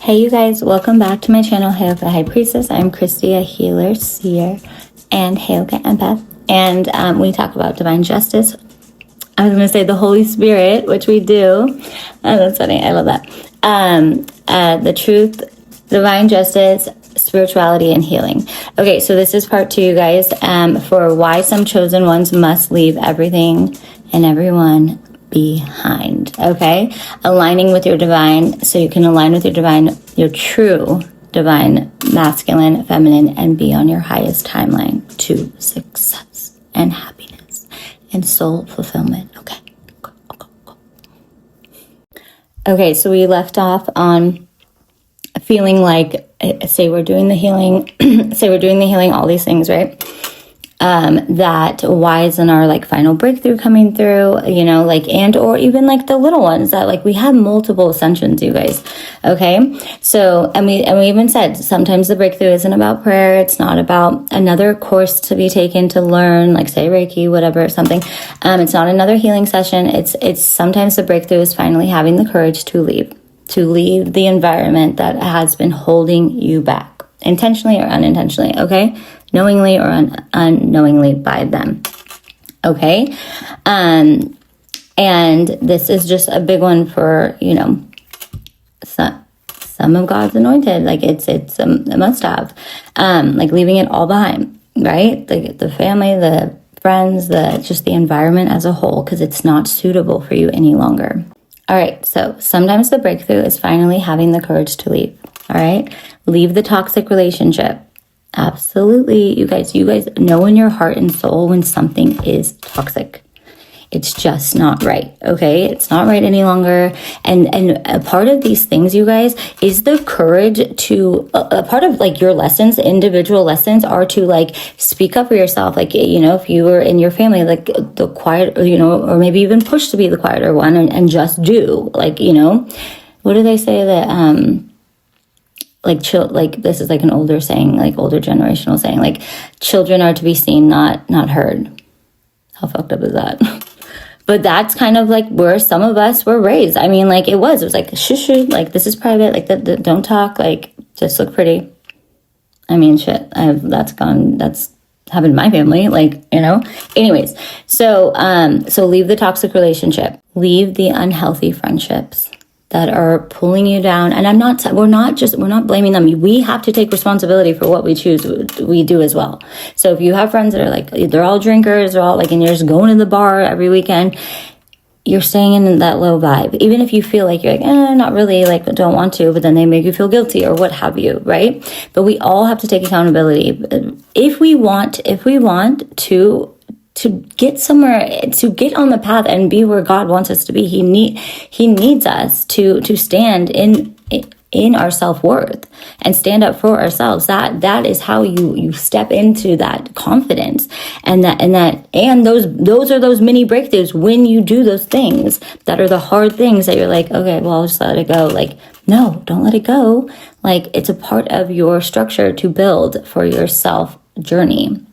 Hey you guys, welcome back to my channel, Heyoka High Priestess. I'm Christy, a healer, seer, and Heyoka empath. And we talk about divine justice. I was going to say the Holy Spirit, which we do. Oh, that's funny. I love that. The truth, divine justice, spirituality, and healing. Okay, so this is part 2, you guys, for why some chosen ones must leave everything and everyone behind. Okay, aligning with your divine, so you can align with your divine, your true divine masculine, feminine, and be on your highest timeline to success and happiness and soul fulfillment. Okay, so we left off on feeling like, say we're doing the healing, all these things, right? That why isn't our like final breakthrough coming through, you know, like, and, or even like the little ones that like we have multiple ascensions, you guys. Okay. So, and we even said sometimes the breakthrough isn't about prayer. It's not about another course to be taken to learn, like say Reiki, whatever, something. It's not another healing session. It's sometimes the breakthrough is finally having the courage to leave the environment that has been holding you back, intentionally or unintentionally. Okay. Knowingly or unknowingly by them. Okay. And this is just a big one for, you know, some of God's anointed. Like it's a must have. Like leaving it all behind, right? The family, the friends, just the environment as a whole, because it's not suitable for you any longer. All right. So sometimes the breakthrough is finally having the courage to leave. All right. Leave the toxic relationship. Absolutely. You guys know in your heart and soul when something is toxic. It's just not right. Okay. It's not right any longer. And a part of these things, you guys, is the courage to, a part of like your lessons, individual lessons, are to like speak up for yourself. Like, you know, if you were in your family, like the quiet, you know, or maybe even pushed to be the quieter one and just do, like, you know, what do they say that, like this is like an older saying, like older generational saying, like children are to be seen, not heard. How fucked up is that? But that's kind of like where some of us were raised. I mean, like it was like shush, like this is private, like don't talk, like just look pretty. I mean, shit, that's happened in my family, like, you know. Anyways, so leave the toxic relationship, leave the unhealthy friendships that are pulling you down. And we're not blaming them. We have to take responsibility for what we choose. We do as well. So if you have friends that are like, they're all drinkers, they're all like, and you're just going to the bar every weekend, you're staying in that low vibe. Even if you feel like you're like, not really, like don't want to, but then they make you feel guilty or what have you, right? But we all have to take accountability. If we want to get somewhere, to get on the path and be where God wants us to be, He needs us to stand in our self-worth and stand up for ourselves. That is how you step into that confidence, and those are those mini breakthroughs when you do those things that are the hard things that you're like, okay, well, I'll just let it go. Like, no, don't let it go. Like, it's a part of your structure to build for your self journey,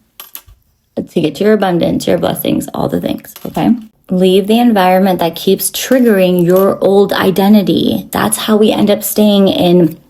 to get to your abundance, your blessings, all the things, okay? Leave the environment that keeps triggering your old identity. That's how we end up staying in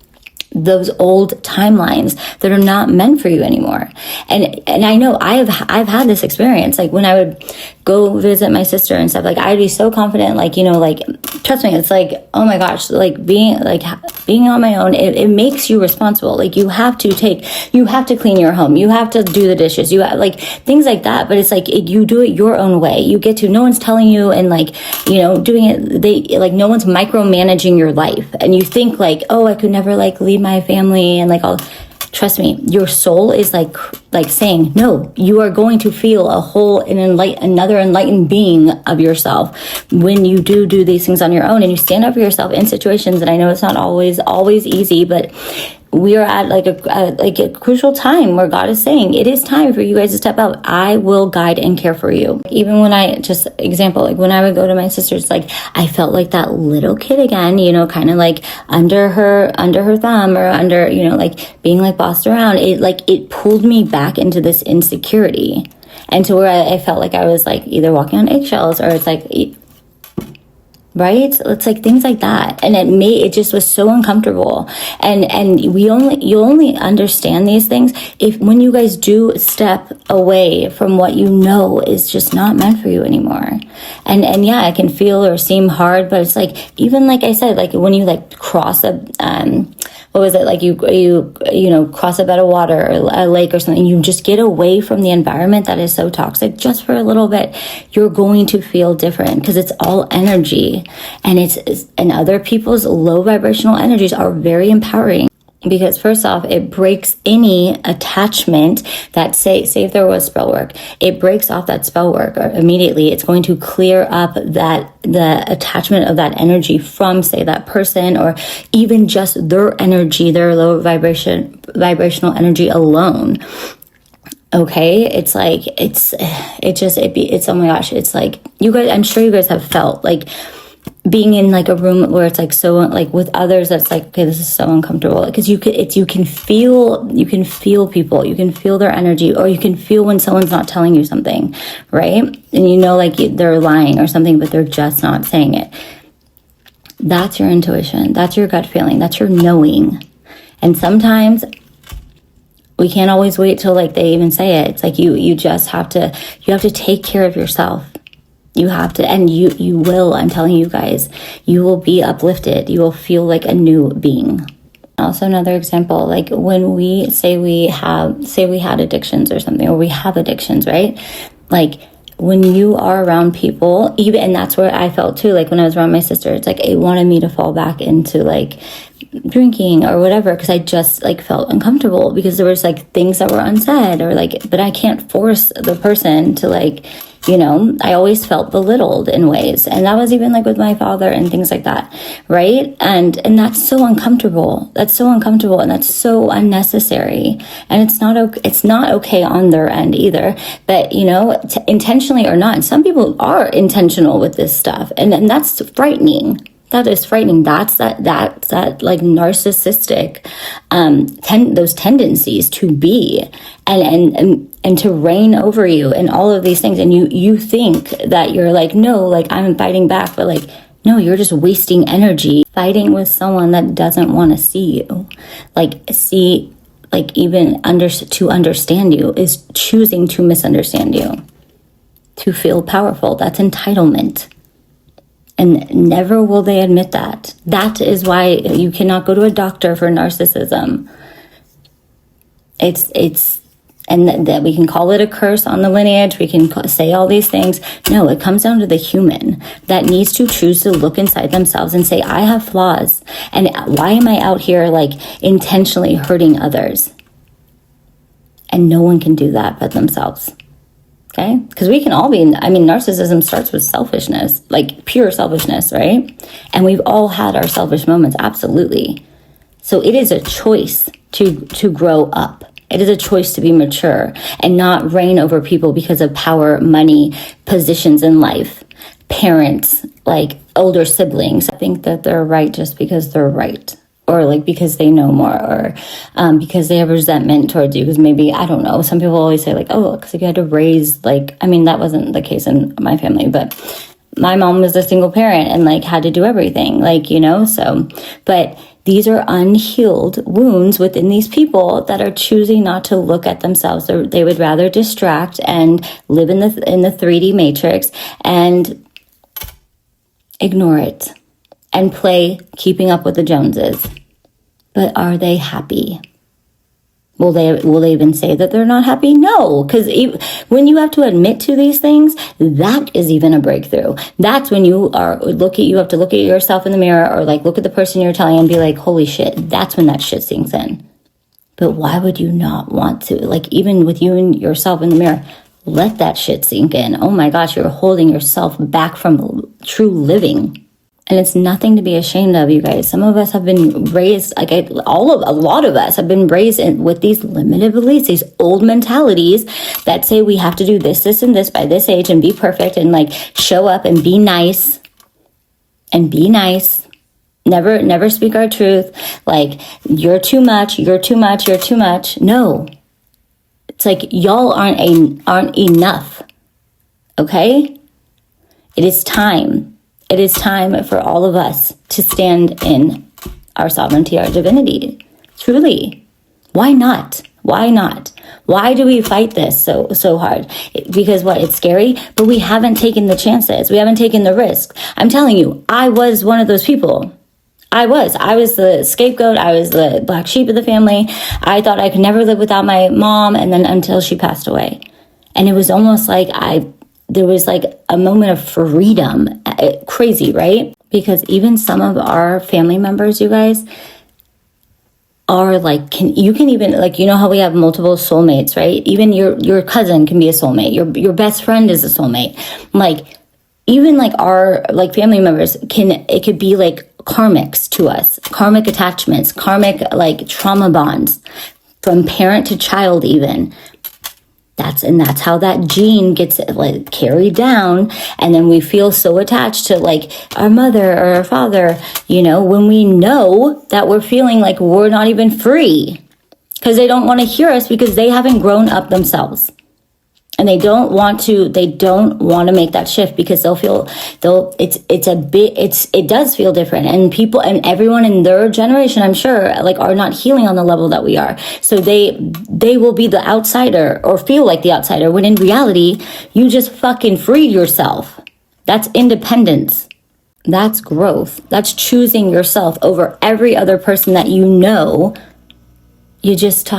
those old timelines that are not meant for you anymore. And I know I've had this experience. Like when I would go visit my sister and stuff, like I'd be so confident, like, you know, like, trust me, it's like, oh my gosh, like being on my own, it makes you responsible. Like you have to clean your home. You have to do the dishes. You have, like things like that. But it's like, you do it your own way. You get to, no one's telling you and like, you know, doing it, no one's micromanaging your life. And you think like, oh, I could never like leave my family and like all. Trust me, your soul is like saying, no, you are going to feel a whole and another enlightened being of yourself when you do these things on your own and you stand up for yourself in situations. And I know it's not always easy, but we are at like a crucial time where God is saying, it is time for you guys to step out. I will guide and care for you. Even when like when I would go to my sister's, like I felt like that little kid again, you know, kind of like under her thumb or under, you know, like being like bossed around. It pulled me back into this insecurity and to where I felt like I was like either walking on eggshells or it's like, right? It's like things like that. And it just was so uncomfortable. And you only understand these things if when you guys do step away from what you know is just not meant for you anymore. And yeah, it can feel or seem hard, but it's like, even like I said, like when you like cross a, what was it? Like you know, cross a bed of water or a lake or something, you just get away from the environment that is so toxic just for a little bit. You're going to feel different because it's all energy. And and other people's low vibrational energies are very empowering, because first off, it breaks any attachment that say if there was spell work, it breaks off that spell work, or immediately it's going to clear up the attachment of that energy from, say, that person, or even just their energy, their low vibrational energy alone. Okay, it's like it's oh my gosh, it's like, you guys, I'm sure you guys have felt like being in like a room where it's like so like with others, that's like, okay, this is so uncomfortable, because you can feel people, you can feel their energy, or you can feel when someone's not telling you something, right? And you know, like they're lying or something, but they're just not saying it. That's your intuition, that's your gut feeling, that's your knowing. And sometimes we can't always wait till like they even say it. It's like you just have to take care of yourself. You have to, and you will, I'm telling you guys, you will be uplifted. You will feel like a new being. Also, another example, like when we say we had addictions or something, or we have addictions, right? Like when you are around people, even, and that's where I felt too, like when I was around my sister, it's like it wanted me to fall back into like drinking or whatever, because I just like felt uncomfortable because there was like things that were unsaid, or like, but I can't force the person to like, you know, I always felt belittled in ways. And that was even like with my father and things like that, right? And that's so uncomfortable. That's so uncomfortable, and that's so unnecessary. And it's not okay on their end either. But, you know, intentionally or not, some people are intentional with this stuff. And that's frightening. That is frightening. That's that like narcissistic, those tendencies to be and to reign over you and all of these things. And you think that you're like, no, like I'm fighting back, but like, no, you're just wasting energy fighting with someone that doesn't want to see you. Even to understand you is choosing to misunderstand you, to feel powerful. That's entitlement. And never will they admit that. That is why you cannot go to a doctor for narcissism. And that we can call it a curse on the lineage. We can say all these things. No, it comes down to the human that needs to choose to look inside themselves and say, I have flaws. And why am I out here like intentionally hurting others? And no one can do that but themselves. Okay? Because we can all narcissism starts with selfishness, like pure selfishness, right? And we've all had our selfish moments, absolutely. So it is a choice to grow up. It is a choice to be mature and not reign over people because of power, money, positions in life, parents, like older siblings. I think that they're right just because they're right. Or like because they know more, or because they have resentment towards you. Because maybe, I don't know, some people always say like, oh, because if you had to raise, like, I mean, that wasn't the case in my family, but my mom was a single parent and like had to do everything, like, you know, so, but these are unhealed wounds within these people that are choosing not to look at themselves. They would rather distract and live in the 3D matrix and ignore it and play keeping up with the Joneses. But are they happy? Will they even say that they're not happy? No, because when you have to admit to these things, that is even a breakthrough. That's when you have to look at yourself in the mirror, or like look at the person you're telling and be like, holy shit, that's when that shit sinks in. But why would you not want to? Like, even with you and yourself in the mirror, let that shit sink in. Oh my gosh, you're holding yourself back from true living. And it's nothing to be ashamed of, you guys. Some of us have been raised, a lot of us have been raised with these limited beliefs, these old mentalities that say we have to do this, this, and this by this age and be perfect and like show up and be nice Never speak our truth. Like, you're too much, you're too much, you're too much. No. It's like y'all aren't enough. Okay? It is time. It is time for all of us to stand in our sovereignty, our divinity. Truly. Why not? Why not? Why do we fight this so hard? Because what? It's scary, but we haven't taken the chances. We haven't taken the risk. I'm telling you, I was one of those people. I was the scapegoat. I was the black sheep of the family. I thought I could never live without my mom, and then until she passed away. And it was almost like there was like a moment of freedom. Crazy, right? Because even some of our family members, you guys, are like, you can even, like, you know how we have multiple soulmates, right? Even your cousin can be a soulmate. Your best friend is a soulmate. Like, even like our like family members it could be like karmics to us, karmic attachments, karmic like trauma bonds from parent to child even. That's how that gene gets like carried down. And then we feel so attached to like our mother or our father, you know, when we know that we're feeling like we're not even free because they don't want to hear us because they haven't grown up themselves. And they don't want to make that shift because it does feel different. And people and everyone in their generation, I'm sure, like are not healing on the level that we are. So they will be the outsider or feel like the outsider when in reality, you just fucking freed yourself. That's independence. That's growth. That's choosing yourself over every other person that you know. You just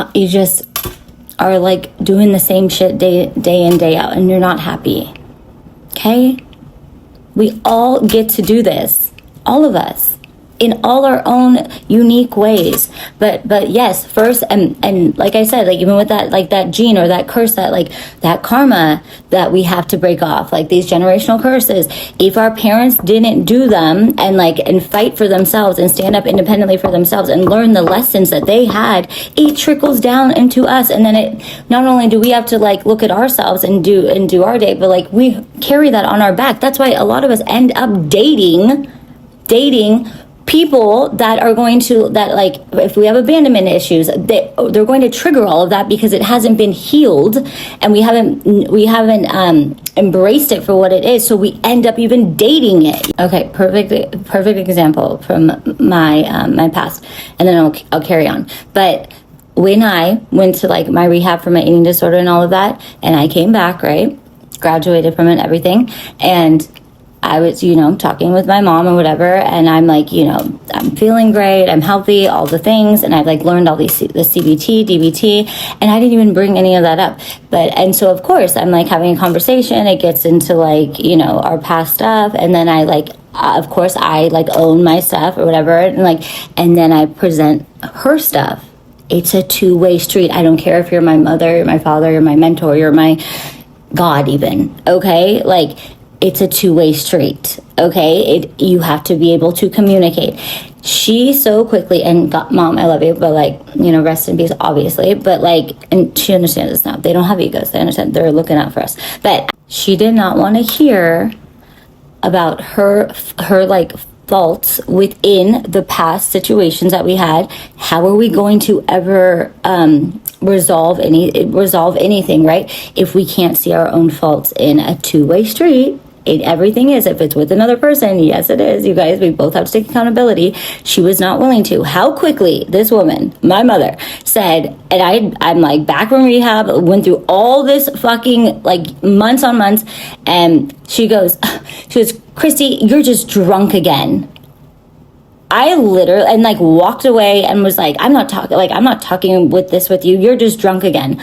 are like doing the same shit day in, day out, and you're not happy. Okay? We all get to do this. All of us. In all our own unique ways. But yes, first, and like I said, like even with that, like that gene or that curse, that like that karma that we have to break off, like these generational curses, if our parents didn't do them and fight for themselves and stand up independently for themselves and learn the lessons that they had, it trickles down into us. And then it, not only do we have to like look at ourselves and do our day, but like we carry that on our back. That's why a lot of us end up dating people that are going to, that like, if we have abandonment issues, they're going to trigger all of that because it hasn't been healed and we haven't embraced it for what it is. So we end up even dating it. Okay, perfect example from my past, and then I'll carry on. But when I went to like my rehab for my eating disorder and all of that, and I came back, right, graduated from it, everything, and I was, talking with my mom or whatever, and I'm like, I'm feeling great, I'm healthy, all the things, and I've like learned all the CBT, DBT, and I didn't even bring any of that up. And so of course I'm like having a conversation, it gets into like, our past stuff, and then I like, of course I like own my stuff or whatever, and then I present her stuff. It's a two-way street. I don't care if you're my mother, you're my father, you're my mentor, you're my God even, okay? Like, it's a two-way street, okay? You have to be able to communicate. She so quickly, and God, Mom, I love you, but like, rest in peace, obviously. But like, and she understands this now. They don't have egos. They understand. They're looking out for us. But she did not want to hear about her like faults within the past situations that we had. How are we going to ever resolve anything, right? If we can't see our own faults in a two-way street. Everything is, if it's with another person, yes it is, you guys, we both have to take accountability. She was not willing to. How quickly this woman, my mother, said, and I'm like back from rehab, went through all this fucking like months on months, and she goes, Christy, you're just drunk again. I literally, and like walked away and was like, I'm not talking with you, you're just drunk again.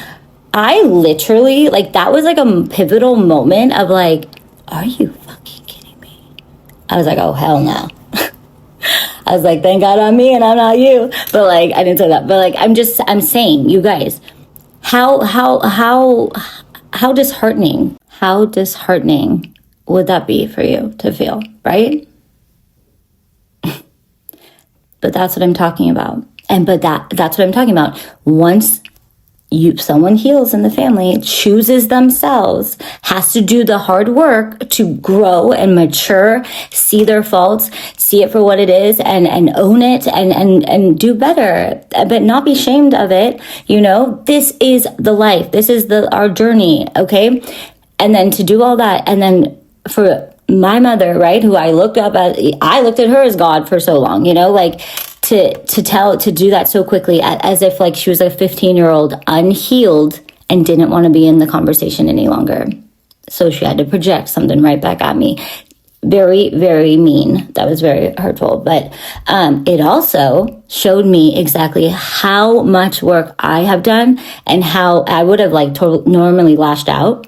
I literally, like, that was like a pivotal moment of like, are you fucking kidding me? I was like, oh, hell no. I was like, thank God I'm me and I'm not you. But like, I didn't say that. But like, I'm saying, you guys, how disheartening would that be for you to feel, right? But that's what I'm talking about. That's what I'm talking about. Once someone heals in the family, chooses themselves, has to do the hard work to grow and mature, see their faults, see it for what it is, and own it and do better, but not be ashamed of it. This is the life. This is our journey. Okay. And then to do all that, and then for my mother, right, who I looked at her as God for so long, you know, like to do that so quickly, as if like she was a 15-year-old unhealed and didn't want to be in the conversation any longer. So she had to project something right back at me. Very, very mean. That was very hurtful. But it also showed me exactly how much work I have done and how I would have like normally lashed out.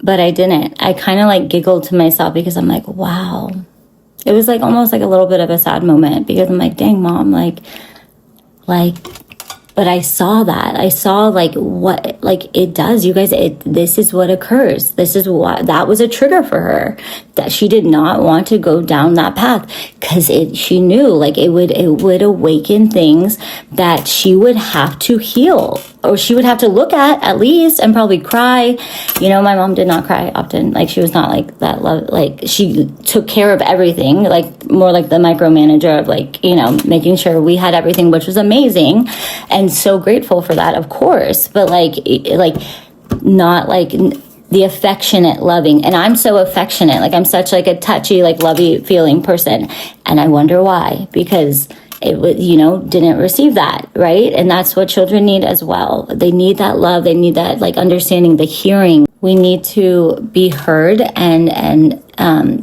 But I didn't. I kind of like giggled to myself because I'm like, wow. It was like almost like a little bit of a sad moment because I'm like, dang, Mom, like, but I saw that. I saw like what, like it does, you guys, this is what occurs. This is what, that was a trigger for her, that she did not want to go down that path because she knew like it would awaken things that she would have to heal, or she would have to look at least, and probably cry. You know, my mom did not cry often. Like she was not like that love, like she took care of everything, like more like the micromanager of like, you know, making sure we had everything, which was amazing. And so grateful for that, of course, but like not like the affectionate loving. And I'm so affectionate, like I'm such like a touchy, like lovey feeling person, and I wonder why, because it would, you know, didn't receive that, right? And that's what children need as well. They need that love, they need that like understanding, the hearing. We need to be heard and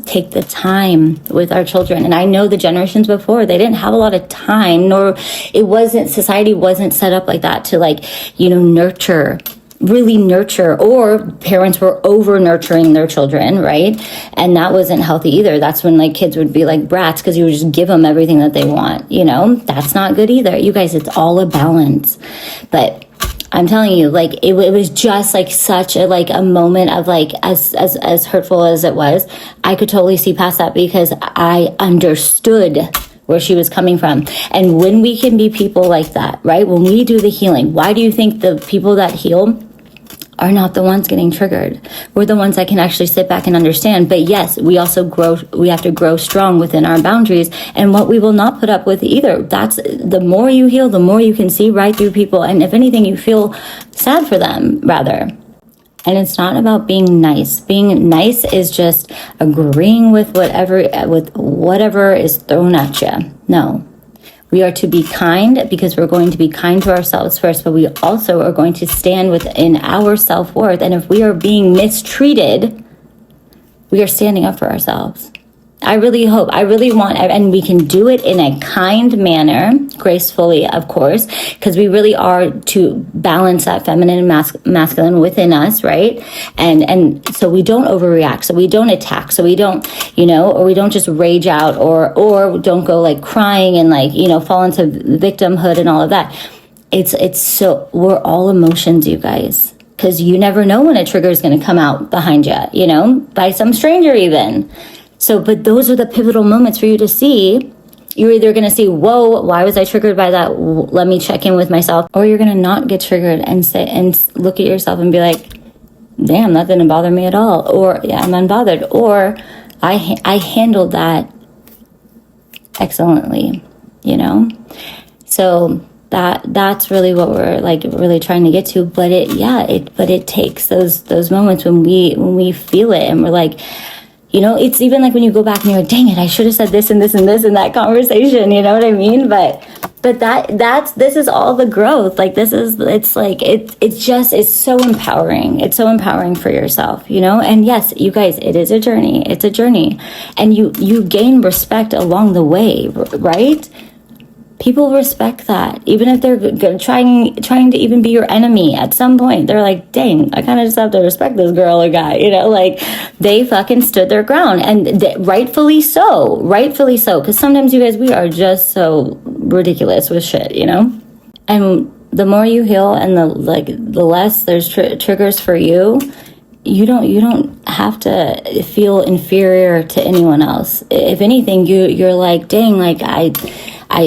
take the time with our children. And I know the generations before, they didn't have a lot of time, nor society wasn't set up like that to like, you know, really nurture, or parents were over nurturing their children, right? And that wasn't healthy either. That's when like kids would be like brats because you would just give them everything that they want, you know? That's not good either. You guys, it's all a balance. But I'm telling you, like it was just like such a like a moment of like as hurtful as it was, I could totally see past that because I understood where she was coming from. And when we can be people like that, right? When we do the healing, why do you think the people that heal are not the ones getting triggered? We're the ones that can actually sit back and understand. But yes, we also we have to grow strong within our boundaries, and what we will not put up with either. That's the more you heal, the more you can see right through people. And if anything, you feel sad for them rather. And it's not about being nice. Being nice is just agreeing with whatever is thrown at you. No. We are to be kind because we're going to be kind to ourselves first, but we also are going to stand within our self-worth. And if we are being mistreated, we are standing up for ourselves. I really hope, I really want, and we can do it in a kind manner, gracefully, of course, because we really are to balance that feminine and masculine within us, right? And so we don't overreact, so we don't attack, so we don't, you know, or we don't just rage out, or don't go like crying and like, you know, fall into victimhood and all of that. It's so, we're all emotions, you guys, because you never know when a trigger is going to come out behind you, you know, by some stranger even. So, but those are the pivotal moments for you to see. You're either going to see, whoa, why was I triggered by that? Let me check in with myself. Or you're going to not get triggered and sit and look at yourself and be like, damn, that didn't bother me at all. Or, yeah, I'm unbothered. Or I handled that excellently, you know? So that's really what we're like really trying to get to. But it takes those moments when we feel it and we're like, you know, it's even like when you go back and you're like, dang it, I should have said this and this and this in that conversation, you know what I mean? But this is all the growth. Like it's so empowering. It's so empowering for yourself, you know? And yes, you guys, it is a journey. It's a journey. And you gain respect along the way, right? People respect that. Even if they're trying to even be your enemy at some point, they're like, dang, I kind of just have to respect this girl or guy, you know, like they fucking stood their ground, and rightfully so, because sometimes you guys, we are just so ridiculous with shit, you know. And the more you heal and the less there's triggers for you, you don't have to feel inferior to anyone else. If anything, you're like, dang, like I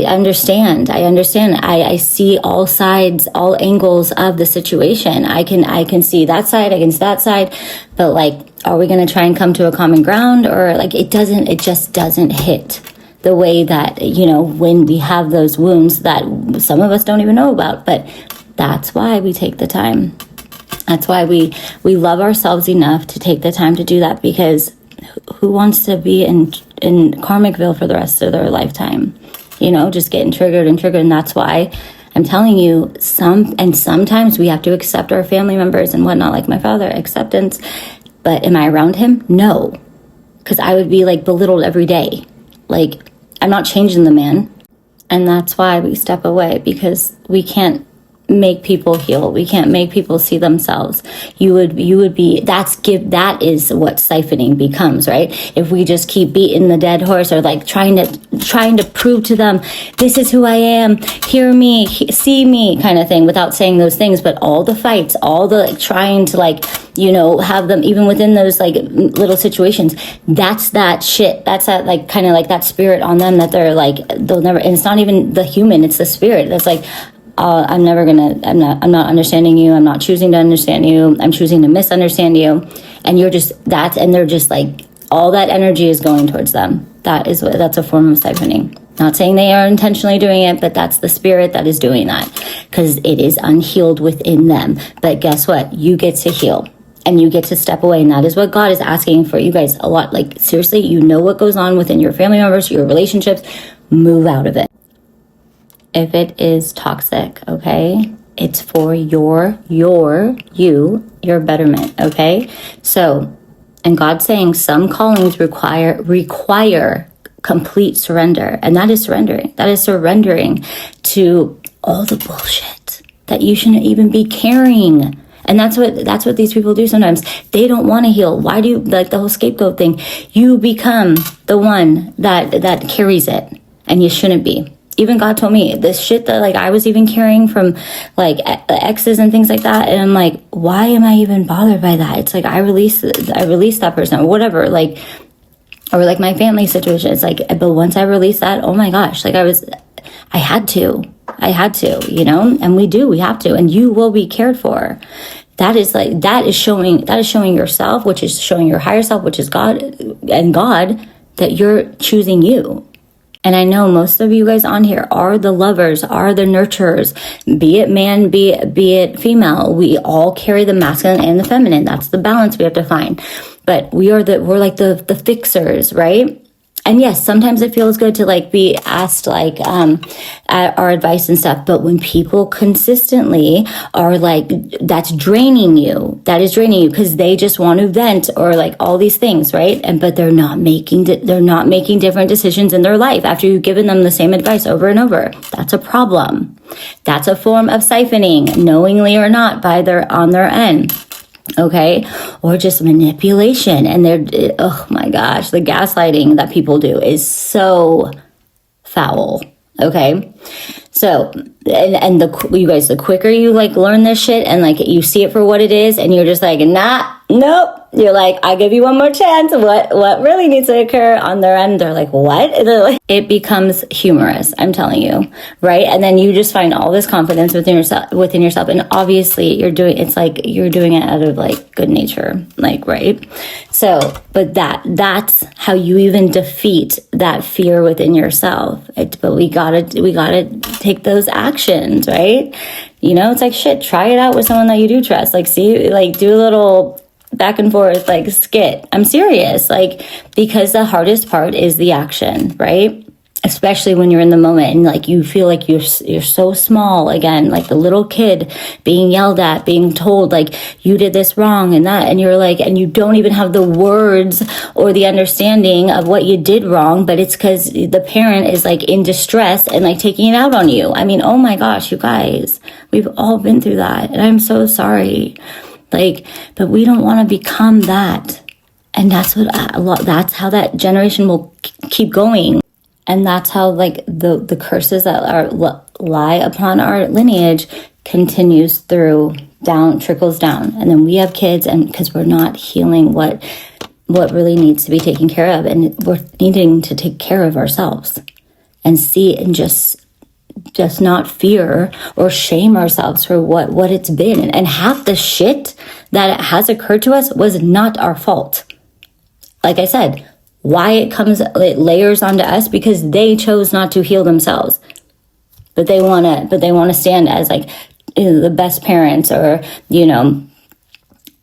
understand. I see all sides, all angles of the situation. I can see that side, I can see that side, but like, are we going to try and come to a common ground? Or like, it just doesn't hit the way that, you know, when we have those wounds that some of us don't even know about. But that's why we take the time. That's why we love ourselves enough to take the time to do that, because who wants to be in Karmicville for the rest of their lifetime? Just getting triggered. And that's why I'm telling you, sometimes we have to accept our family members and whatnot, like my father, acceptance. But am I around him? No. Because I would be like belittled every day. Like, I'm not changing the man. And that's why we step away, because we can't make people heal. We can't make people see themselves. That is what siphoning becomes, right? If we just keep beating the dead horse, or like trying to prove to them, this is who I am, hear me, see me, kind of thing, without saying those things. But all the fights, all the trying to have them, even within those like little situations, that's that shit. That's that like kind of like that spirit on them that they're like, they'll never, and it's not even the human, it's the spirit that's like, I'm not understanding you. I'm not choosing to understand you. I'm choosing to misunderstand you. And they're just like, all that energy is going towards them. That's a form of siphoning. Not saying they are intentionally doing it, but that's the spirit that is doing that, because it is unhealed within them. But guess what? You get to heal and you get to step away. And that is what God is asking for you guys a lot. Like, seriously, what goes on within your family members, your relationships, move out of it. If it is toxic, okay, it's for your betterment, okay? So, and God's saying some callings require complete surrender, and that is surrendering. That is surrendering to all the bullshit that you shouldn't even be carrying. And that's what these people do sometimes. They don't want to heal. Why do you, like the whole scapegoat thing? You become the one that carries it, and you shouldn't be. Even God told me this shit that like I was even carrying from like exes and things like that. And I'm like, why am I even bothered by that? It's like, I released that person or whatever, like, or like my family situation. It's like, but once I released that, oh my gosh, like I had to, and we have to, and you will be cared for. That is showing yourself, which is showing your higher self, which is God, that you're choosing you. And I know most of you guys on here are the lovers, are the nurturers, be it man, be it female. We all carry the masculine and the feminine. That's the balance we have to find. But we're like the fixers, right? And yes, sometimes it feels good to like be asked like our advice and stuff. But when people consistently are like, that is draining you because they just want to vent or like all these things, right? But they're not making different decisions in their life after you've given them the same advice over and over. That's a problem. That's a form of siphoning, knowingly or not, on their end. Okay, or just manipulation. And oh my gosh, the gaslighting that people do is so foul. Okay, so and you guys, the quicker you like learn this shit and like you see it for what it is, and you're just like, nope. You're like, I'll give you one more chance. What really needs to occur on their end? They're like, what? It becomes humorous, I'm telling you, right? And then you just find all this confidence within yourself. And obviously you're doing it out of like good nature, like, right? So, but that's how you even defeat that fear within yourself. But we gotta take those actions, right? It's like, shit, try it out with someone that you do trust. Like, see, like do a little back and forth, like skit. I'm serious, like, because the hardest part is the action, right? Especially when you're in the moment and like you feel like you're so small again, like the little kid being yelled at, being told like you did this wrong and that, and you're like, and you don't even have the words or the understanding of what you did wrong, but it's because the parent is like in distress and like taking it out on you. I mean, oh my gosh, you guys, we've all been through that, and I'm so sorry. Like, but we don't want to become that. And that's how that generation will keep going. And that's how like the curses that lie upon our lineage continues trickles down. And then we have kids, and because we're not healing what really needs to be taken care of. And we're needing to take care of ourselves and see and just not fear or shame ourselves for what it's been. And half the shit that has occurred to us was not our fault. Like I said, why it layers onto us because they chose not to heal themselves. But they want to stand as like the best parents or,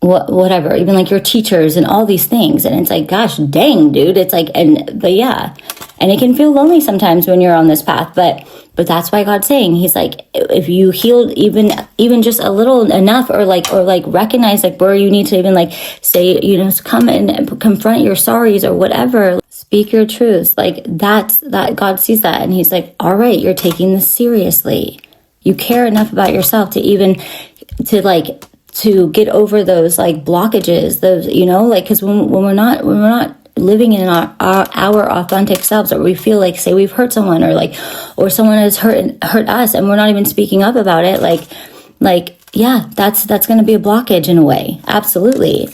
whatever, even like your teachers and all these things. And it's like, gosh, dang, dude. It's like, but yeah. And it can feel lonely sometimes when you're on this path, but that's why God's saying, he's like, if you healed even just a little enough, or recognize like where you need to even like say, come and confront your sorries or whatever, speak your truths. Like that God sees that. And he's like, all right, you're taking this seriously. You care enough about yourself to get over those like blockages, those, because when we're not living in our authentic selves, or we feel like, say we've hurt someone, or someone has hurt us and we're not even speaking up about it, yeah, that's going to be a blockage in a way. Absolutely.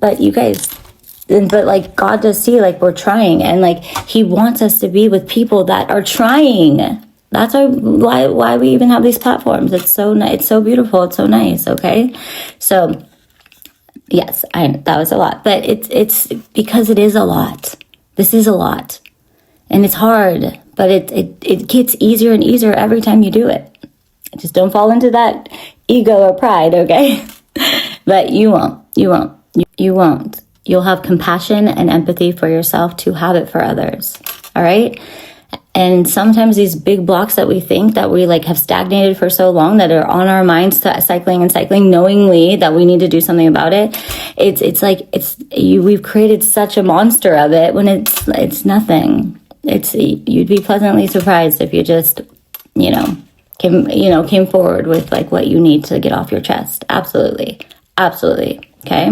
But you guys, but like God does see like we're trying, and like he wants us to be with people that are trying. That's why we even have these platforms. It's so beautiful. It's so nice. Okay. So yes, that was a lot, but it's because it is a lot. This is a lot, and it's hard, but it gets easier and easier every time you do it. Just don't fall into that ego or pride, okay? But you won't. You'll have compassion and empathy for yourself to have it for others. All right? And sometimes these big blocks that we think that we like have stagnated for so long, that are on our minds, cycling knowingly that we need to do something about it. We've created such a monster of it when it's nothing. You'd be pleasantly surprised if you just, came forward with like what you need to get off your chest. Absolutely. Okay.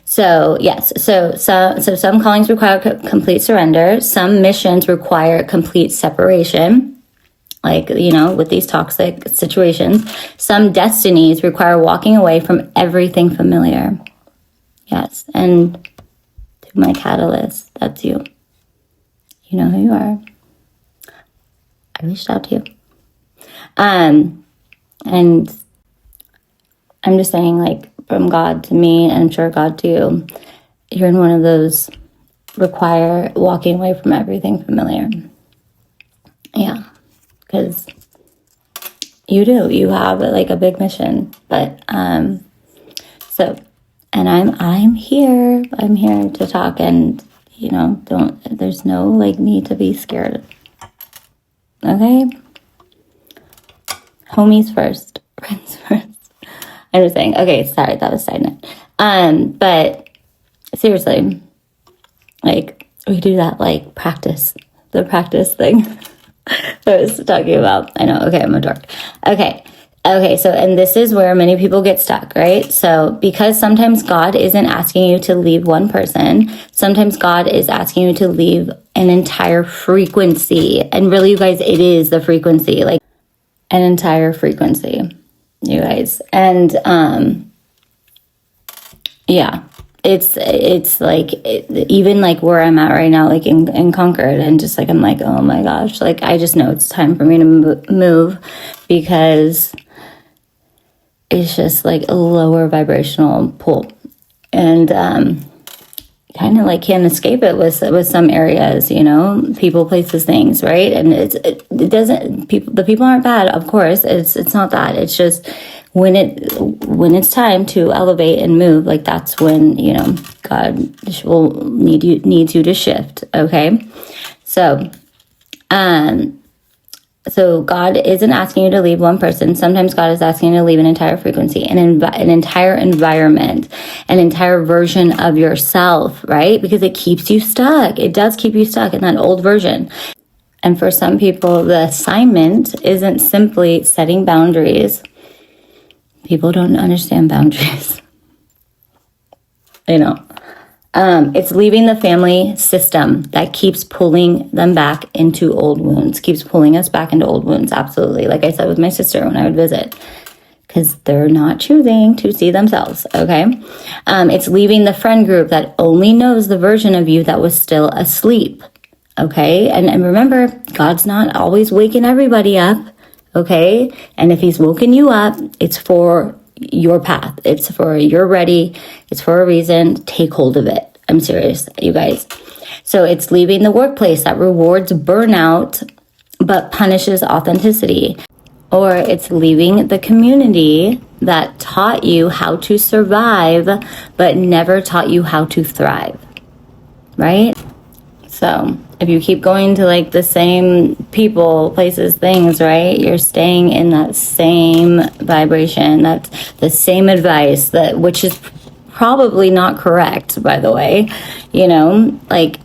So yes, so some callings require complete surrender. Some missions require complete separation, like, with these toxic situations. Some destinies require walking away from everything familiar. Yes, and to my catalyst, that's you. You know who you are. I reached out to you. And I'm just saying, like, from God to me, and I'm sure God to you, you're in one of those require walking away from everything familiar. Yeah, because you have like a big mission. But and I'm here to talk, and there's no like need to be scared. Okay, homies first, friends first. I'm just saying. Okay, sorry, that was side note. But seriously, like, we do that, like, the practice thing I was talking about. I know. Okay, I'm a dork. Okay, so, and this is where many people get stuck, right? So, because sometimes God isn't asking you to leave one person, sometimes God is asking you to leave an entire frequency. And really, you guys, it is the frequency, like, an entire frequency. You guys, and yeah, it's like even like where I'm at right now, like in Concord, and just like I'm like, oh my gosh, like I just know it's time for me to move, because it's just like a lower vibrational pull, and kind of like can't escape it with some areas, people, places, things, right? And it doesn't, the people aren't bad, of course. It's not that. It's just when it's time to elevate and move, like that's when, God will needs you to shift. Okay. So God isn't asking you to leave one person. Sometimes God is asking you to leave an entire frequency, an entire environment, an entire version of yourself, right? Because it keeps you stuck. It does keep you stuck in that old version. And for some people, the assignment isn't simply setting boundaries. People don't understand boundaries. It's leaving the family system that keeps pulling them back into old wounds, keeps pulling us back into old wounds. Absolutely. Like I said with my sister when I would visit, because they're not choosing to see themselves. Okay. It's leaving the friend group that only knows the version of you that was still asleep. Okay. And remember, God's not always waking everybody up. Okay. And if he's woken you up, it's for your path. It's for you're ready. It's for a reason. Take hold of it. I'm serious, you guys. So it's leaving the workplace that rewards burnout but punishes authenticity. or it's leaving the community that taught you how to survive, but never taught you how to thrive, right? So if you keep going to like the same people, places, things, right, you're staying in that same vibration, that's the same advice, that which is probably not correct, by the way, you know, like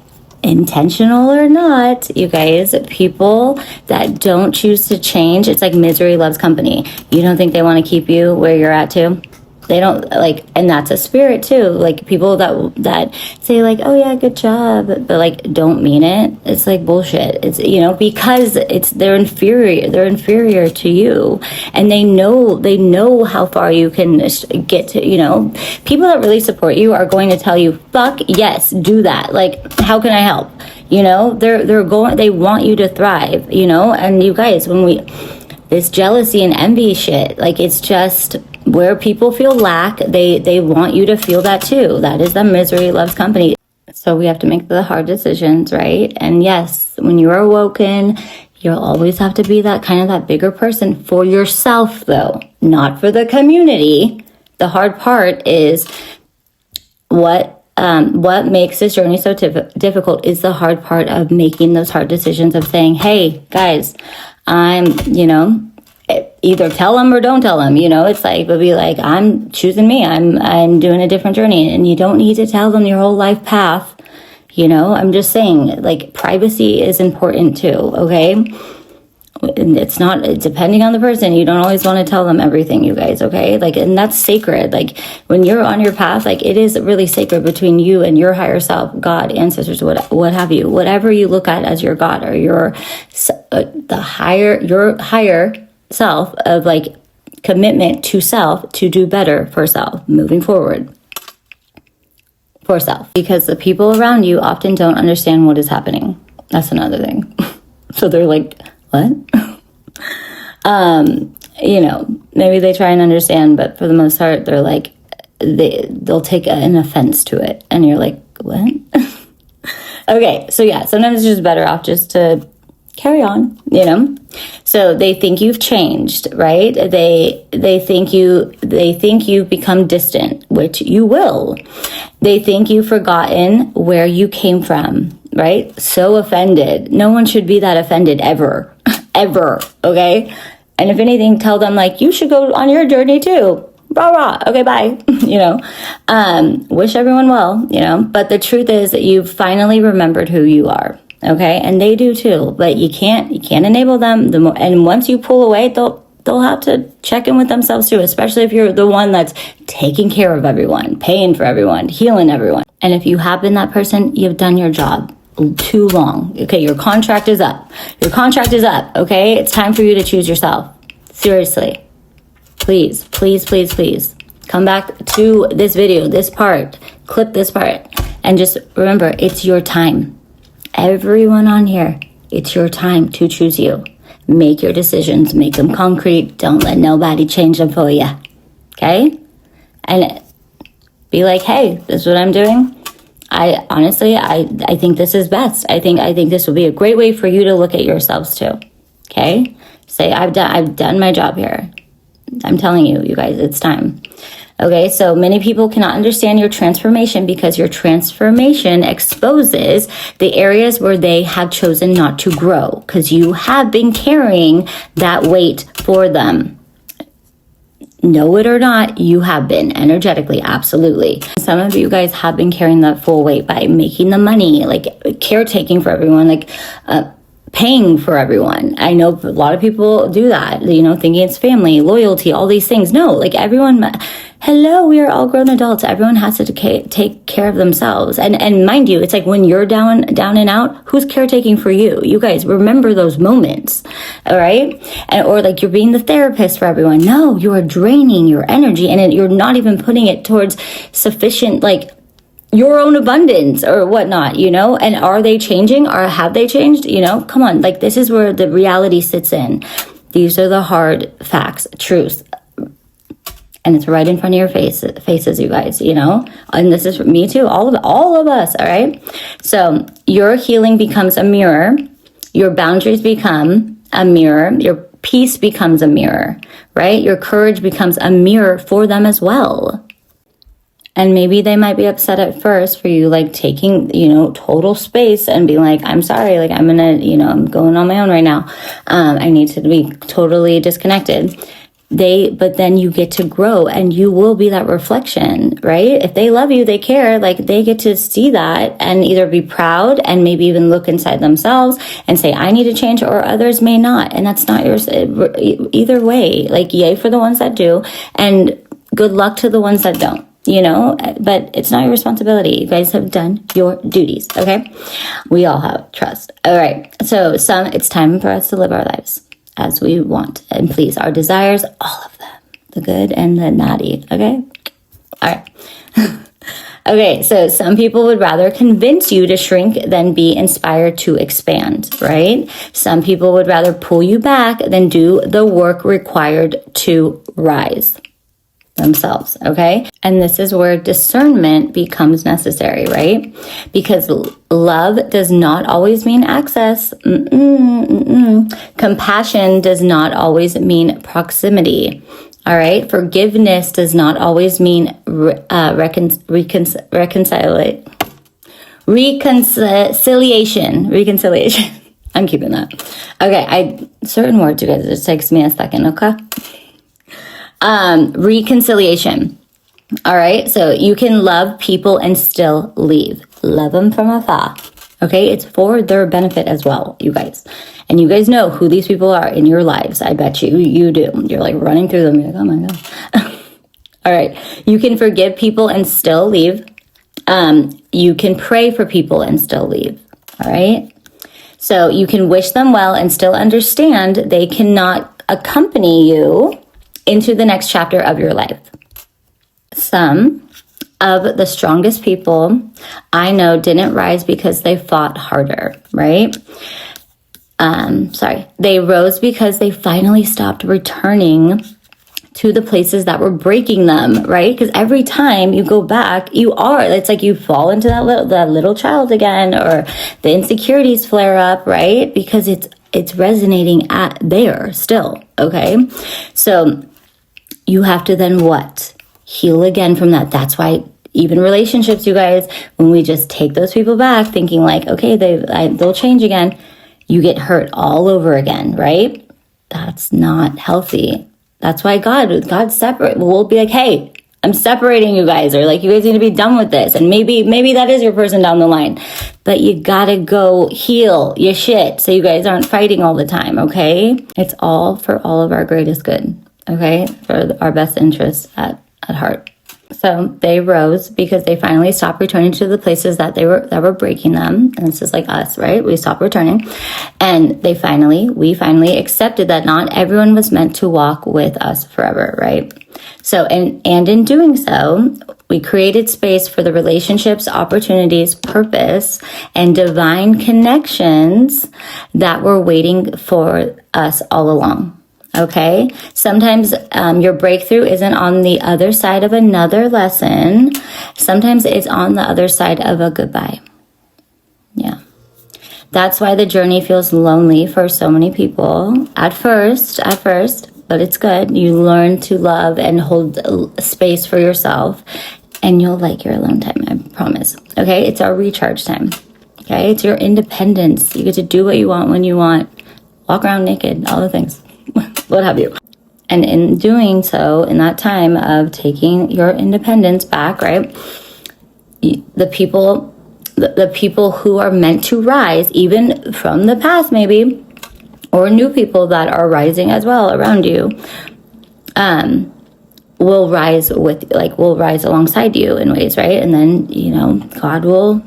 intentional or not, you guys, people that don't choose to change, it's like misery loves company. You don't think they want to keep you where you're at too? They don't, like, and that's a spirit too. Like people that say like, oh yeah, good job, but like don't mean it. It's like bullshit. It's, you know, because they're inferior to you, and they know how far you can get to, you know. People that really support you are going to tell you, fuck yes, do that. Like, how can I help? You know, they want you to thrive, you know. And you guys, this jealousy and envy shit, like, it's just where people feel lack, they want you to feel that too. That is the misery loves company. So we have to make the hard decisions, right? And yes, when you're awoken, you'll always have to be that bigger person for yourself, though, not for the community. The hard part is what makes this journey so difficult is the hard part of making those hard decisions of saying, hey guys, I'm, you know, either tell them or don't tell them, you know. It's like, it'll be like, I'm choosing me, I'm doing a different journey, and you don't need to tell them your whole life path, you know. I'm just saying, like, privacy is important too, okay? It's not, depending on the person, you don't always want to tell them everything, you guys, okay? Like, and that's sacred. Like, when you're on your path, like, it is really sacred between you and your higher self, God, ancestors, what have you, whatever you look at as your God, or your higher self, of like commitment to self, to do better for self, moving forward for self, because the people around you often don't understand what is happening. That's another thing. So they're like, what? You know, maybe they try and understand, but for the most part, they're like, they'll take an offense to it, and you're like, what? Okay, so yeah, sometimes it's just better off just to carry on, you know. So they think you've changed, right? They think you've become distant, which you will. They think you've forgotten where you came from, right? So offended. No one should be that offended ever, ever, okay? And if anything, tell them like, you should go on your journey too. Rah, rah. Okay, bye. You know, wish everyone well, you know, but the truth is that you've finally remembered who you are. Okay, and they do too, but you can't enable them. And once you pull away, they'll have to check in with themselves too, especially if you're the one that's taking care of everyone, paying for everyone, healing everyone. And if you have been that person, you've done your job too long. Okay, your contract is up. Your contract is up. Okay, it's time for you to choose yourself. Seriously, please, please, please, please come back to this video, this part, clip this part, and just remember, it's your time. Everyone on here, it's your time to choose you. Make your decisions, make them concrete. Don't let nobody change them for you. Okay? And be like, hey, this is what I'm doing. I honestly think this is best. I think this will be a great way for you to look at yourselves too. Okay? Say, I've done my job here. I'm telling you, you guys, it's time. Okay, so many people cannot understand your transformation because your transformation exposes the areas where they have chosen not to grow, because you have been carrying that weight for them. Know it or not, you have been energetically, absolutely. Some of you guys have been carrying that full weight by making the money, like caretaking for everyone, like paying for everyone. I know a lot of people do that, you know, thinking it's family, loyalty, all these things. No, like everyone, hello, we are all grown adults. Everyone has to take care of themselves. And mind you, it's like when you're down and out, who's caretaking for you? You guys remember those moments, all right? Or like you're being the therapist for everyone. No, you are draining your energy, and you're not even putting it towards sufficient, like, your own abundance or whatnot, you know? And are they changing, or have they changed? You know, come on, like, this is where the reality sits in. These are the hard facts, truths. And it's right in front of your faces, you guys, you know? And this is for me too, all of us, all right? So your healing becomes a mirror. Your boundaries become a mirror. Your peace becomes a mirror, right? Your courage becomes a mirror for them as well. And maybe they might be upset at first for you, like taking, total space and being like, I'm sorry, like I'm I'm going on my own right now. I need to be totally disconnected. But then you get to grow and you will be that reflection, right? If they love you, they care, like they get to see that and either be proud and maybe even look inside themselves and say, I need to change, or others may not. And that's not yours. Either way, like yay for the ones that do and good luck to the ones that don't, but it's not your responsibility. You guys have done your duties. Okay. We all have, trust. All right. So it's time for us to live our lives as we want and please our desires, all of them, the good and the naughty. Okay. All right. Okay. So some people would rather convince you to shrink than be inspired to expand, right? Some people would rather pull you back than do the work required to rise themselves. Okay. And this is where discernment becomes necessary, right? Because love does not always mean access. Compassion does not always mean proximity. All right. Forgiveness does not always mean reconciliation. I'm keeping that. Okay. Certain words, you guys, it just takes me a second. Okay. Reconciliation. All right. So you can love people and still leave. Love them from afar. Okay. It's for their benefit as well, you guys. And you guys know who these people are in your lives. I bet you do. You're like running through them. You're like, oh my God. All right. You can forgive people and still leave. You can pray for people and still leave. All right. So you can wish them well and still understand they cannot accompany you into the next chapter of your life. Some of the strongest people I know didn't rise because they fought harder, right? They rose because they finally stopped returning to the places that were breaking them, right? Because every time you go back, it's like you fall into that little child again, or the insecurities flare up, right? Because it's resonating there still, okay? So you have to then what? Heal again from that. That's why even relationships, you guys, when we just take those people back thinking like, okay, they'll change again, you get hurt all over again, right? That's not healthy. That's why God separate. We'll be like, hey, I'm separating you guys, or like, you guys need to be done with this. And maybe that is your person down the line, but you gotta go heal your shit so you guys aren't fighting all the time, okay? It's all for all of our greatest good, okay? For our best interests at heart. So they rose because they finally stopped returning to the places that were breaking them. And this is like us, right? We stopped returning. And we finally accepted that not everyone was meant to walk with us forever, right? So, and in doing so, we created space for the relationships, opportunities, purpose, and divine connections that were waiting for us all along. Okay. Sometimes your breakthrough isn't on the other side of another lesson. Sometimes it's on the other side of a goodbye. Yeah. That's why the journey feels lonely for so many people at first, but it's good. You learn to love and hold space for yourself, and you'll like your alone time. I promise. Okay. It's our recharge time. Okay. It's your independence. You get to do what you want when you want. Walk around naked, all the things. What have you. And in doing so, in that time of taking your independence back, right, the people who are meant to rise, even from the past maybe, or new people that are rising as well around you, will rise alongside you in ways, right? And then, God will,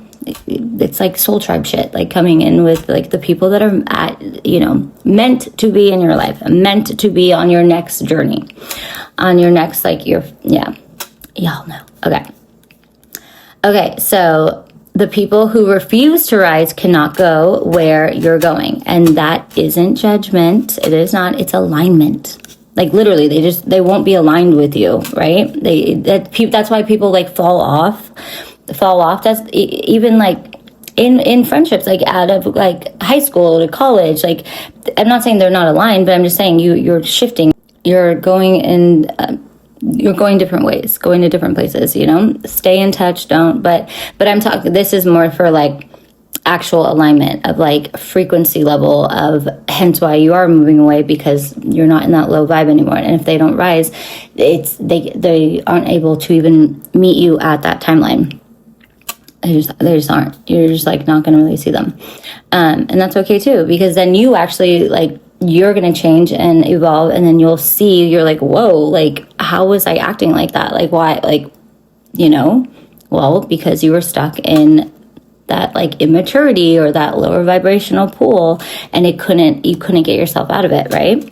it's like soul tribe shit, like coming in with like the people that are meant to be in your life, meant to be on your next journey, on your next, y'all know. Okay. So the people who refuse to rise cannot go where you're going. And that isn't judgment. It is not, it's alignment. Like literally, they won't be aligned with you, right? That's why people like fall off. That's even like in friendships, like out of like high school to college, like I'm not saying they're not aligned, but I'm just saying you're shifting. You're going in, you're going different ways, going to different places, you know, stay in touch, don't, but I'm talking, this is more for like actual alignment of like frequency level of, hence why you are moving away, because you're not in that low vibe anymore. And if they don't rise, they aren't able to even meet you at that timeline. They just aren't. You're just like not going to really see them. And that's okay too, because then you actually like, you're going to change and evolve, and then you'll see, you're like, whoa, like, how was I acting like that? Like, why? Like, you know, well, because you were stuck in that like immaturity or that lower vibrational pool, and you couldn't get yourself out of it, right?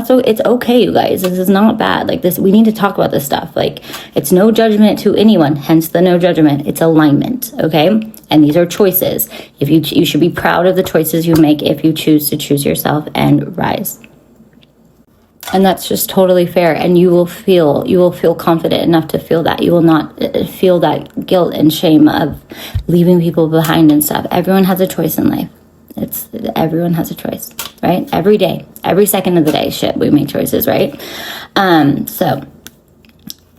So it's okay, you guys. This is not bad. Like this, we need to talk about this stuff. Like, it's no judgment to anyone, hence the no judgment. It's alignment, okay? And these are choices. If you should be proud of the choices you make if you choose to choose yourself and rise. And that's just totally fair. And you will feel confident enough to feel that. You will not feel that guilt and shame of leaving people behind and stuff. Everyone has a choice in life. Everyone has a choice, right? Every day, every second of the day, we make choices, right? So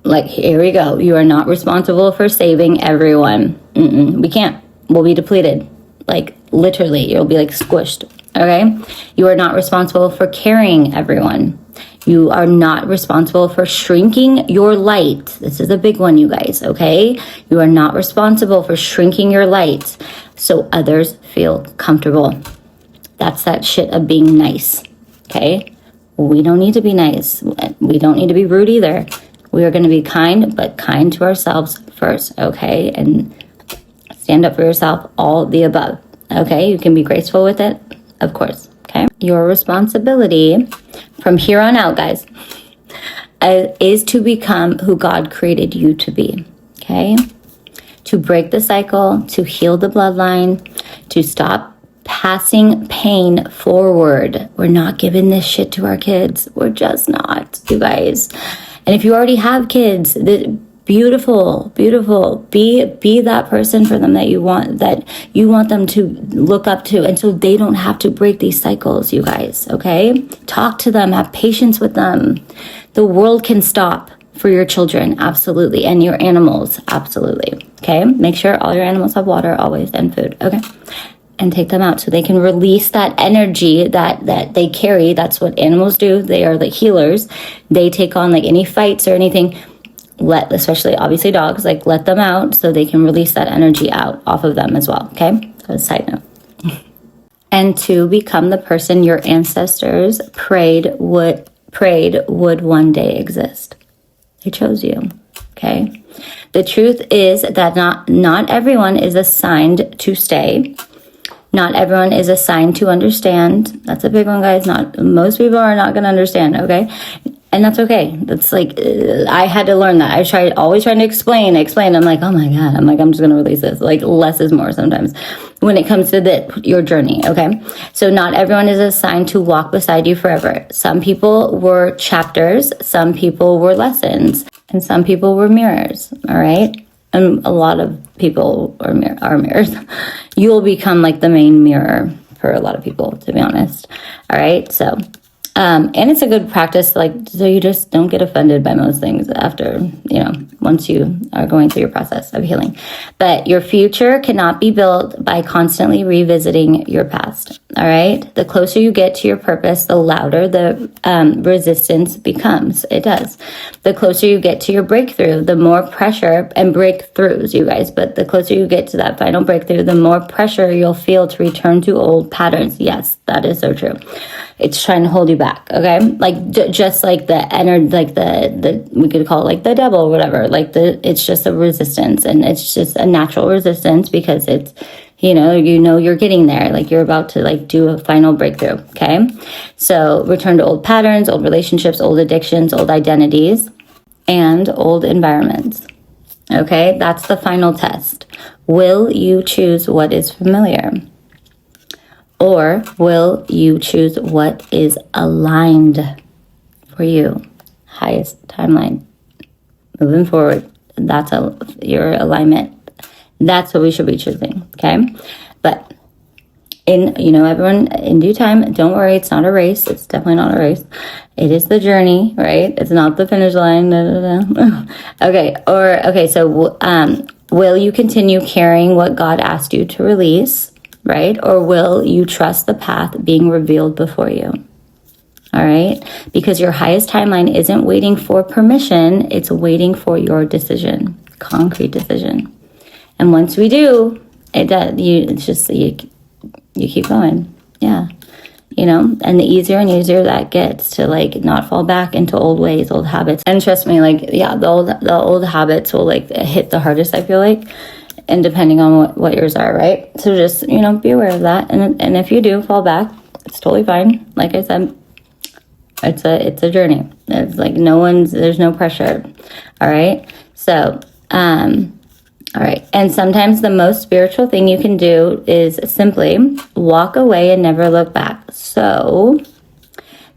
like, here we go. You are not responsible for saving everyone. We can't. We'll be depleted. Like, literally, you'll be like squished, okay? You are not responsible for carrying everyone. You are not responsible for shrinking your light. This is a big one, you guys, okay? You are not responsible for shrinking your light so others feel comfortable. That's that shit of being nice, okay? We don't need to be nice. We don't need to be rude either. We are going to be kind, but kind to ourselves first, okay? And stand up for yourself, all the above, okay? You can be graceful with it, of course, okay? Your responsibility from here on out, guys, is to become who God created you to be, okay? To break the cycle, to heal the bloodline, to stop passing pain forward. We're not giving this shit to our kids. We're just not, you guys. And if you already have kids, beautiful. Be that person for them that you want them to look up to, and so they don't have to break these cycles, you guys, okay? Talk to them, have patience with them. The world can stop for your children, absolutely, and your animals, absolutely, okay? Make sure all your animals have water always and food, okay? And take them out so they can release that energy that they carry. That's what animals do. They are like healers. They take on like any fights or anything. Especially obviously dogs, like let them out so they can release that energy out off of them as well, okay? So a side note. And to become the person your ancestors prayed would one day exist. They chose you, okay? The truth is that not everyone is assigned to stay. Not everyone is assigned to understand. That's a big one, guys. Most people are not going to understand, okay? And that's okay. That's like, I had to learn that. Always trying to explain. I'm like, oh my God. I'm just going to release this. Like, less is more sometimes when it comes to your journey, okay? So not everyone is assigned to walk beside you forever. Some people were chapters, some people were lessons, and some people were mirrors, all right? And a lot of people are mirrors. You'll become like the main mirror for a lot of people, to be honest. All right, so and it's a good practice, like, so you just don't get offended by most things after, once you are going through your process of healing. But your future cannot be built by constantly revisiting your past. All right. The closer you get to your purpose, the louder the resistance becomes. It does. The closer you get to your breakthrough, the more pressure and breakthroughs, you guys. But the closer you get to that final breakthrough, the more pressure you'll feel to return to old patterns. Yes, that is so true. It's trying to hold you back, okay? Like, just like the energy, like the we could call it like the devil or whatever. Like, it's just a resistance, and it's just a natural resistance because it's, you're getting there. Like, you're about to like do a final breakthrough, okay? So return to old patterns, old relationships, old addictions, old identities, and old environments, okay? That's the final test. Will you choose what is familiar? Or will you choose what is aligned for you? Highest timeline. Moving forward, that's your alignment. That's what we should be choosing, okay? But everyone, in due time. Don't worry, it's not a race. It's definitely not a race. It is the journey, right? It's not the finish line. Okay, so will you continue carrying what God asked you to release, right? Or will you trust the path being revealed before you? All right, because your highest timeline isn't waiting for permission, it's waiting for your decision, concrete decision. And once we do, you keep going. Yeah. And the easier and easier that gets to like not fall back into old ways, old habits. And trust me, like, yeah, the old habits will like hit the hardest, I feel like, and depending on what yours are, right? So just, be aware of that. And if you do fall back, it's totally fine. Like I said, it's a journey. It's like there's no pressure. All right. So, all right. And sometimes the most spiritual thing you can do is simply walk away and never look back. So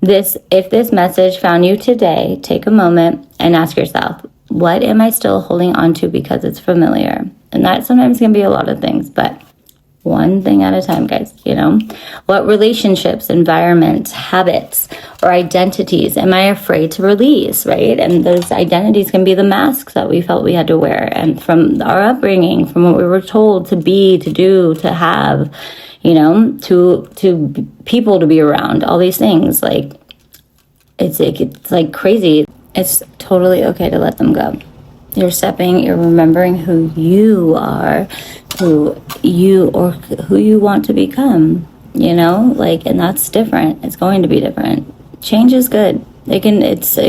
if this message found you today, take a moment and ask yourself, what am I still holding on to because it's familiar? And that sometimes can be a lot of things, but one thing at a time, guys. What relationships, environments, habits, or identities am I afraid to release, right? And those identities can be the masks that we felt we had to wear, and from our upbringing, from what we were told to be, to do, to have, to people to be around, all these things. Like it's like crazy. It's totally okay to let them go. You're remembering who you are, who you want to become, and that's different. It's going to be different. Change is good. It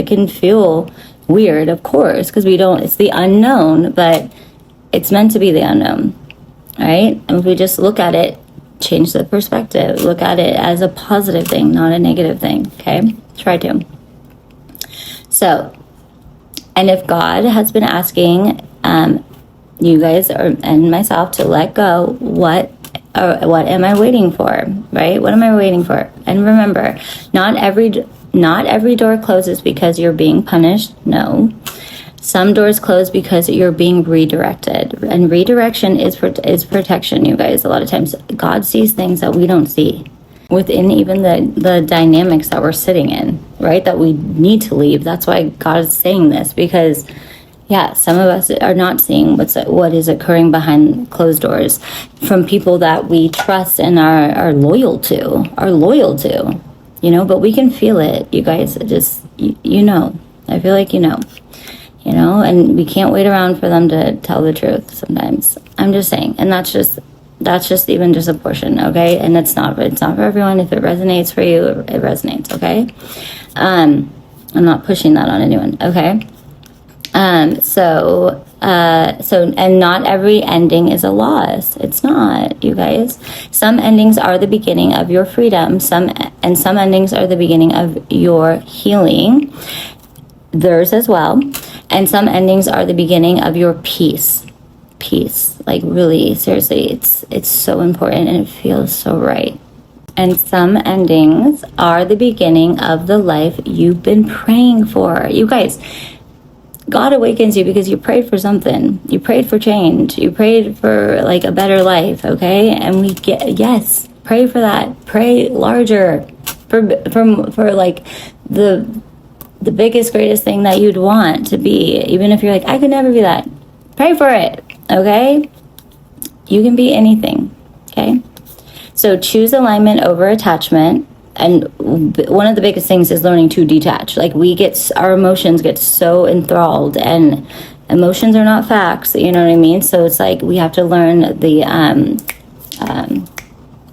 can feel weird, of course, because it's the unknown, but it's meant to be the unknown, right? And if we just look at it, change the perspective, look at it as a positive thing, not a negative thing, okay? Try to. So, and if God has been asking you guys and myself to let go, what am I waiting for, right? What am I waiting for? And remember, not every door closes because you're being punished. No. Some doors close because you're being redirected. And redirection is protection, you guys. A lot of times God sees things that we don't see within even the dynamics that we're sitting in, right? That we need to leave. That's why God is saying this, because some of us are not seeing what is occurring behind closed doors from people that we trust and are loyal to, but we can feel it, you guys. Just, I feel like, and we can't wait around for them to tell the truth sometimes. I'm just saying, and that's just even just a portion, okay? And it's not for everyone. If it resonates for you, it resonates, okay? I'm not pushing that on anyone, okay? So and not every ending is a loss. It's not, you guys. Some endings are the beginning of your freedom. Some endings are the beginning of your healing, theirs as well. And some endings are the beginning of your peace. Like, really, seriously, it's so important, and it feels so right. And some endings are the beginning of the life you've been praying for. You guys, God awakens you because you prayed for something. You prayed for change. You prayed for like a better life, okay? And pray for that. Pray larger for like the biggest, greatest thing that you'd want to be. Even if you're like, I could never be that. Pray for it, okay? You can be anything, okay? So choose alignment over attachment. And one of the biggest things is learning to detach. Like, our emotions get so enthralled, and emotions are not facts, you know what I mean? So it's like we have to learn the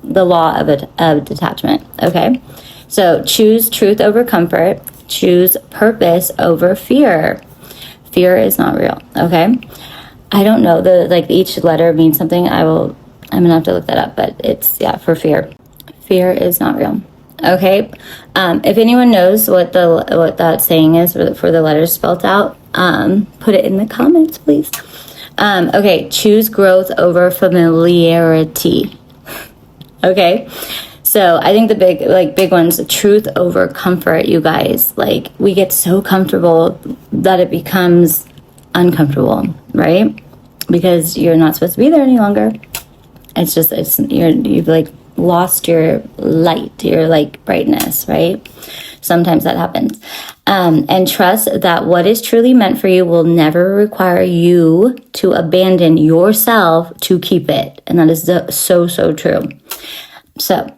law of detachment, okay? So choose truth over comfort. Choose purpose over fear. Fear is not real, okay? I don't know, each letter means something. I'm gonna have to look that up, but it's, for fear. Fear is not real. Okay. If anyone knows what that saying is for the letters spelled out, put it in the comments, please. Okay. Choose growth over familiarity. Okay. So I think the big ones, truth over comfort, you guys. Like, we get so comfortable that it becomes uncomfortable, right? Because you're not supposed to be there any longer. You've like lost your light, your like brightness, right? Sometimes that happens. And trust that what is truly meant for you will never require you to abandon yourself to keep it. And that is so, so true. So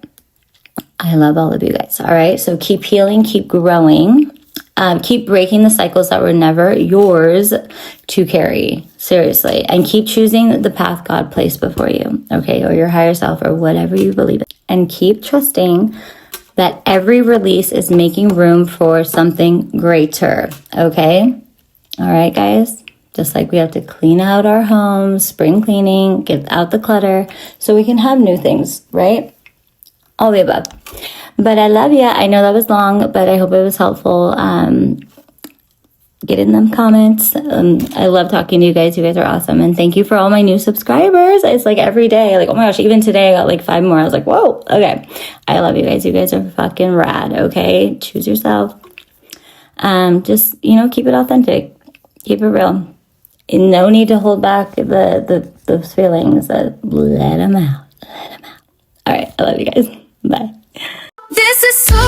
I love all of you guys. All right. So keep healing, keep growing, keep breaking the cycles that were never yours to carry. Seriously. And keep choosing the path God placed before you. Okay. Or your higher self or whatever you believe in. And keep trusting that every release is making room for something greater, okay? All right, guys? Just like we have to clean out our homes, spring cleaning, get out the clutter, so we can have new things, right? All the above. But I love you. I know that was long, but I hope it was helpful. Get in them comments. I love talking to you guys. You guys are awesome. And thank you for all my new subscribers. It's like every day, like, oh my gosh, even today I got like 5 more. I was like, whoa, okay. I love you guys. You guys are fucking rad, okay? Choose yourself. Just, keep it authentic. Keep it real. And no need to hold back those feelings. Let them out. Let them out. All right. I love you guys. Bye. This is so